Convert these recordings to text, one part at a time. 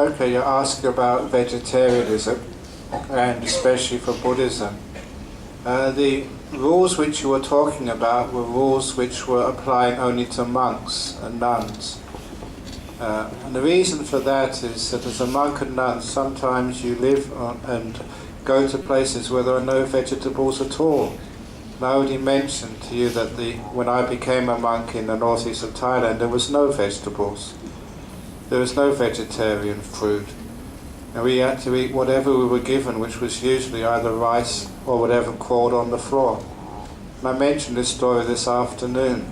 Okay, you're asking about vegetarianism, and especially for Buddhism. The rules which you were talking about were rules which were applying only to monks and nuns. And the reason for that is that as a monk and nun, sometimes you live and go to places where there are no vegetables at all. And I already mentioned to you that when I became a monk in the northeast of Thailand, there was no vegetables. There was no vegetarian food. And we had to eat whatever we were given, which was usually either rice or whatever crawled on the floor. And I mentioned this story this afternoon.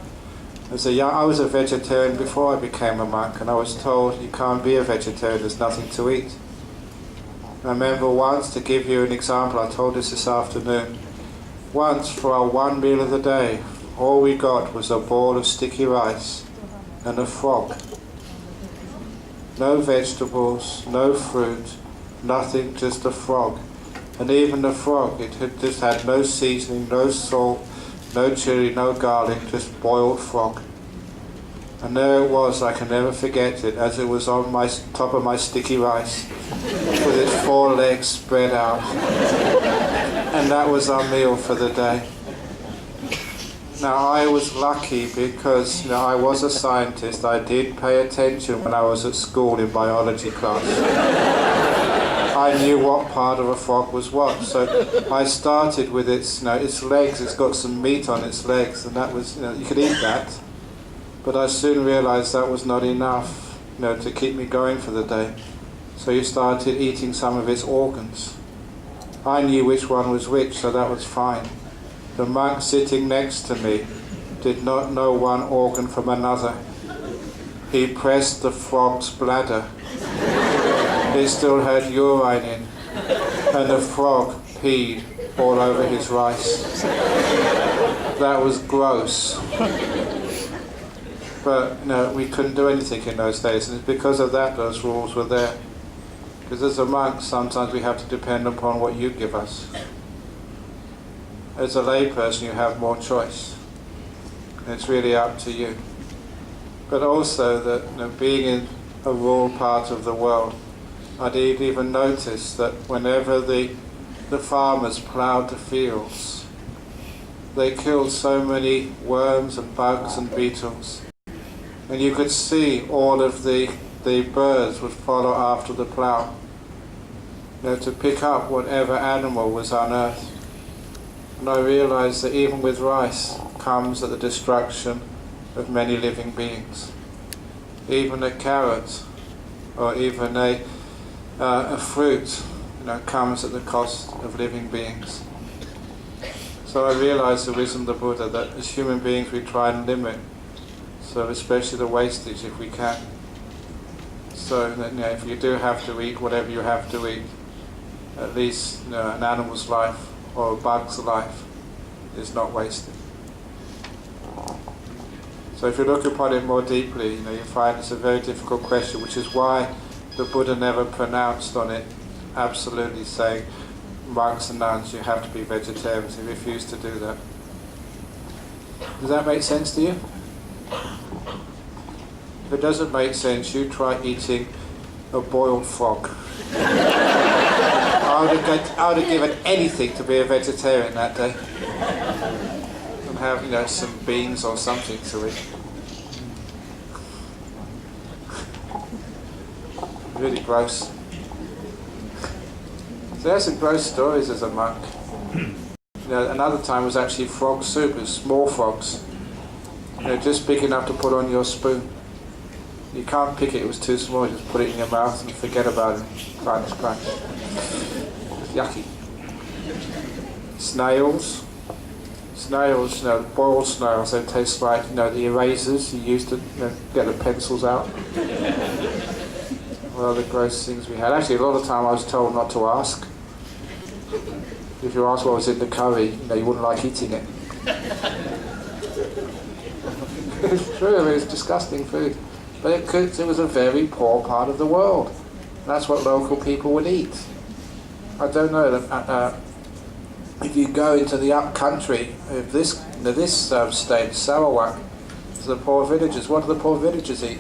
I was a vegetarian before I became a monk, and I was told you can't be a vegetarian, there's nothing to eat. And I remember once, to give you an example, I told this afternoon, once for our one meal of the day, all we got was a bowl of sticky rice and a frog. No vegetables, no fruit, nothing, just a frog. And even the frog, it had just had no seasoning, no salt, no chili, no garlic, just boiled frog. And there it was, I can never forget it, as it was on my top of my sticky rice, with its 4 legs spread out. And that was our meal for the day. Now I was lucky because I was a scientist. I did pay attention when I was at school in biology class. I knew what part of a frog was what. So I started with its legs. It's got some meat on its legs, and that was, you could eat that. But I soon realized that was not enough, to keep me going for the day. So you started eating some of its organs. I knew which one was which, so that was fine. The monk sitting next to me did not know one organ from another. He pressed the frog's bladder. It still had urine in, and the frog peed all over his rice. That was gross. But we couldn't do anything in those days, and it's because of that those rules were there. Because as a monk, sometimes we have to depend upon what you give us. As a layperson, you have more choice. It's really up to you. But also that being in a rural part of the world, I'd even noticed that whenever the farmers ploughed the fields, they killed so many worms and bugs and beetles. And you could see all of the birds would follow after the plough, to pick up whatever animal was unearthed. And I realized that even with rice comes at the destruction of many living beings. Even a carrot or even a fruit comes at the cost of living beings. So I realized the wisdom of the Buddha that as human beings we try and limit, so especially the wastage if we can. So that if you do have to eat whatever you have to eat, at least an animal's life or a bug's life is not wasted. So if you look upon it more deeply, you find it's a very difficult question, which is why the Buddha never pronounced on it absolutely saying, monks and nuns, you have to be vegetarians. He refused to do that. Does that make sense to you? If it doesn't make sense, you try eating a boiled frog. I would have given anything to be a vegetarian that day. And have, some beans or something to eat. Really gross. So there's some gross stories as a monk. Another time was actually frog soup. It was small frogs. Just big enough to put on your spoon. You can't pick it was too small, you just put it in your mouth and forget about it. Crunch, crunch. Yucky. Snails, boiled snails, they taste like, the erasers you used to get the pencils out. Well, the gross things we had. Actually, a lot of the time I was told not to ask. If you asked what was in the curry, you wouldn't like eating it. It's true, it's disgusting food. But it was a very poor part of the world. That's what local people would eat. I don't know, if you go into the up country of this state, Sarawak, the poor villagers, what do the poor villagers eat?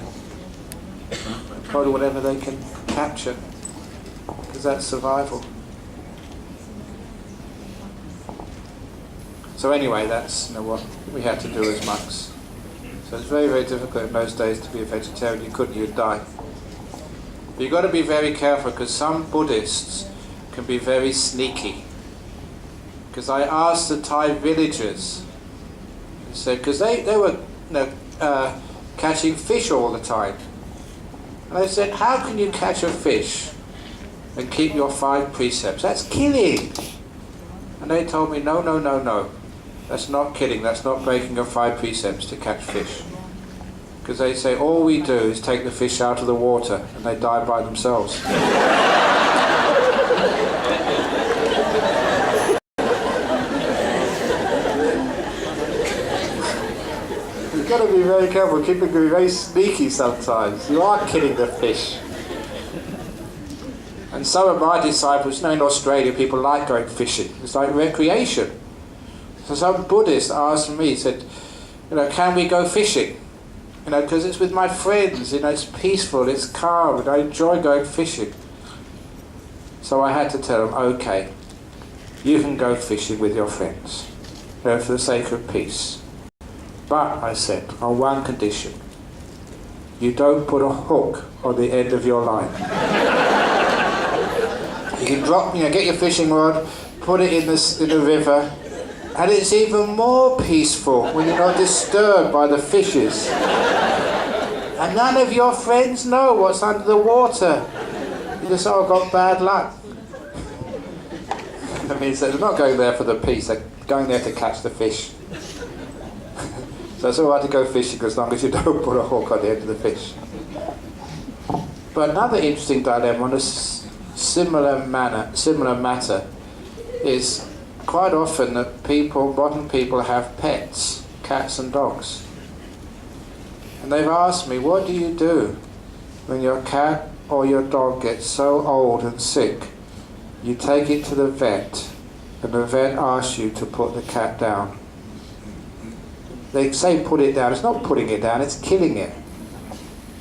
Probably whatever they can capture, because that's survival. So anyway, that's what we had to do as monks. So it's very, very difficult in those days to be a vegetarian. You couldn't, you'd die. But you've got to be very careful, because some Buddhists can be very sneaky. Because I asked the Thai villagers, because they were catching fish all the time. And I said, how can you catch a fish and keep your 5 precepts? That's killing. And they told me, no, no, no, no. That's not killing, that's not breaking your 5 precepts to catch fish. Because they say, all we do is take the fish out of the water and they die by themselves. You've got to be very careful, people can be very sneaky sometimes. You are killing the fish. And some of my disciples, in Australia, people like going fishing. It's like recreation. So some Buddhist asked me, said, can we go fishing? Because it's with my friends, it's peaceful, it's calm, and I enjoy going fishing. So I had to tell them, okay, you can go fishing with your friends, for the sake of peace. But, I said, on one condition, you don't put a hook on the end of your line. You can drop, get your fishing rod, put it in the river, and it's even more peaceful when you're not disturbed by the fishes. And none of your friends know what's under the water. You just got bad luck. That means they're not going there for the peace, they're going there to catch the fish. So it's alright to go fishing as long as you don't put a hook on the end of the fish. But another interesting dilemma on a similar matter is quite often that modern people have pets, cats and dogs. And they've asked me, what do you do when your cat or your dog gets so old and sick? You take it to the vet, and the vet asks you to put the cat down. They say put it down. It's not putting it down, it's killing it.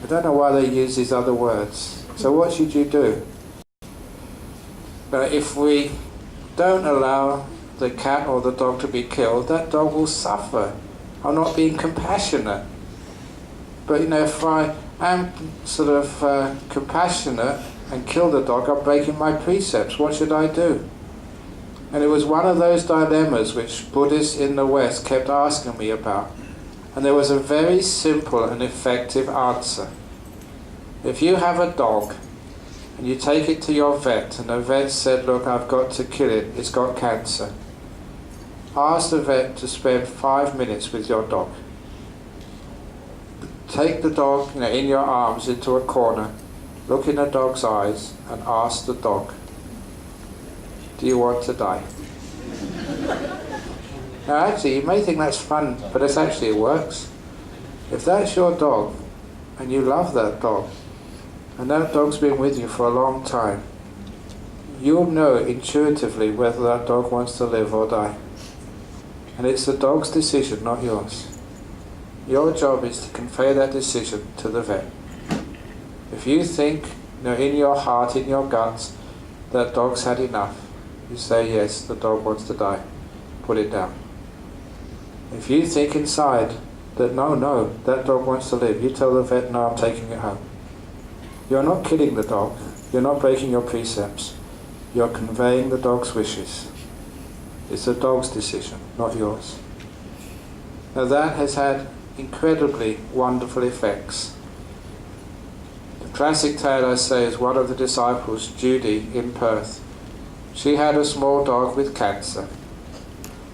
I don't know why they use these other words. So what should you do? But if we don't allow the cat or the dog to be killed, that dog will suffer. I'm not being compassionate. But if I am compassionate and kill the dog, I'm breaking my precepts. What should I do? And it was one of those dilemmas which Buddhists in the West kept asking me about. And there was a very simple and effective answer. If you have a dog and you take it to your vet and the vet said, look, I've got to kill it, it's got cancer. Ask the vet to spend 5 minutes with your dog. Take the dog in your arms into a corner, look in the dog's eyes and ask the dog, do you want to die? Now actually, you may think that's fun, but it works. If that's your dog, and you love that dog, and that dog's been with you for a long time, you'll know intuitively whether that dog wants to live or die. And it's the dog's decision, not yours. Your job is to convey that decision to the vet. If you think, in your heart, in your guts, that dog's had enough, you say, yes, the dog wants to die. Put it down. If you think inside that, no, that dog wants to live, you tell the vet, no, I'm taking it home. You're not killing the dog. You're not breaking your precepts. You're conveying the dog's wishes. It's the dog's decision, not yours. Now that has had incredibly wonderful effects. The classic tale, I say, is one of the disciples, Judy, in Perth. She had a small dog with cancer.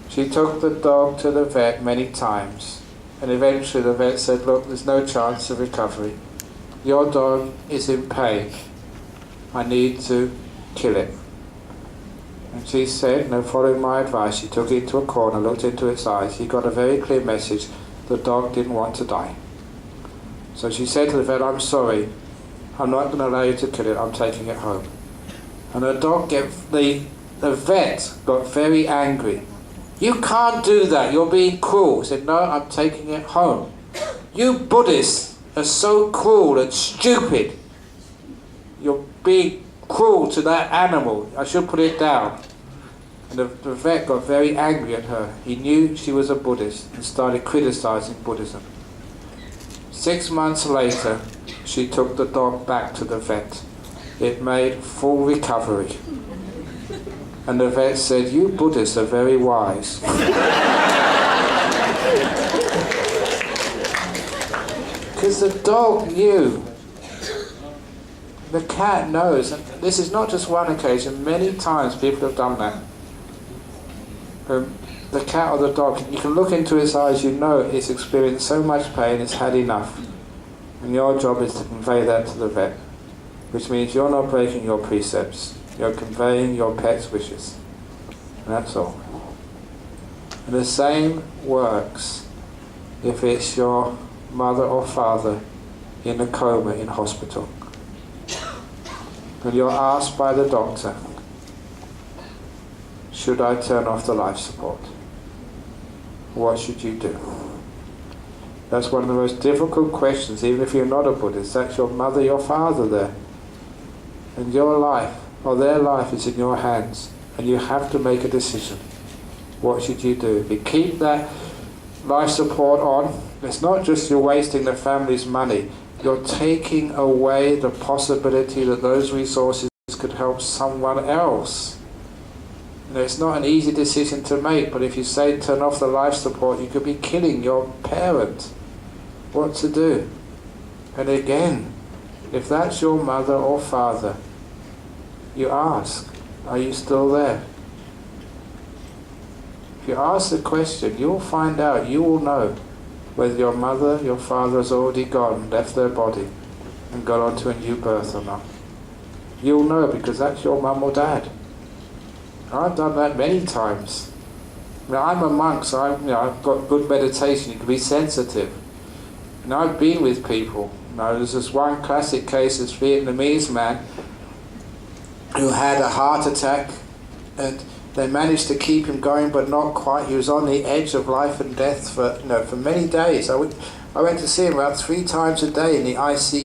She took the dog to the vet many times, and eventually the vet said, look, there's no chance of recovery. Your dog is in pain. I need to kill it. And she said, following my advice, she took it to a corner, looked into its eyes. He got a very clear message. The dog didn't want to die. So she said to the vet, I'm sorry. I'm not going to allow you to kill it. I'm taking it home. And the vet got very angry. You can't do that. You're being cruel. He said, no, I'm taking it home. You Buddhists are so cruel and stupid. You're being cruel to that animal. I should put it down. And the vet got very angry at her. He knew she was a Buddhist and started criticizing Buddhism. 6 months later, she took the dog back to the vet. It made full recovery. And the vet said, "You Buddhists are very wise." Because the dog knew. The cat knows. And this is not just one occasion. Many times people have done that. The cat or the dog, you can look into its eyes, you know it's experienced so much pain, it's had enough. And your job is to convey that to the vet. Which means you're not breaking your precepts. You're conveying your pet's wishes. And that's all. And the same works if it's your mother or father in a coma in hospital. And you're asked by the doctor, should I turn off the life support? What should you do? That's one of the most difficult questions, even if you're not a Buddhist. That's your mother, your father there. And your life, or their life, is in your hands. And you have to make a decision. What should you do? If you keep that life support on, it's not just you're wasting the family's money. You're taking away the possibility that those resources could help someone else. You know, it's not an easy decision to make, but if you say turn off the life support, you could be killing your parent. What to do? And again, if that's your mother or father, you ask, are you still there? If you ask the question, you'll find out, you will know whether your mother, your father has already gone, left their body, and gone on to a new birth or not. You'll know because that's your mum or dad. I've done that many times. Now, I'm a monk, so I've got good meditation, you can be sensitive. And I've been with people. Now, there's this one classic case, this Vietnamese man who had a heart attack, and they managed to keep him going, but not quite. He was on the edge of life and death for many days. I went to see him about 3 times a day in the ICU.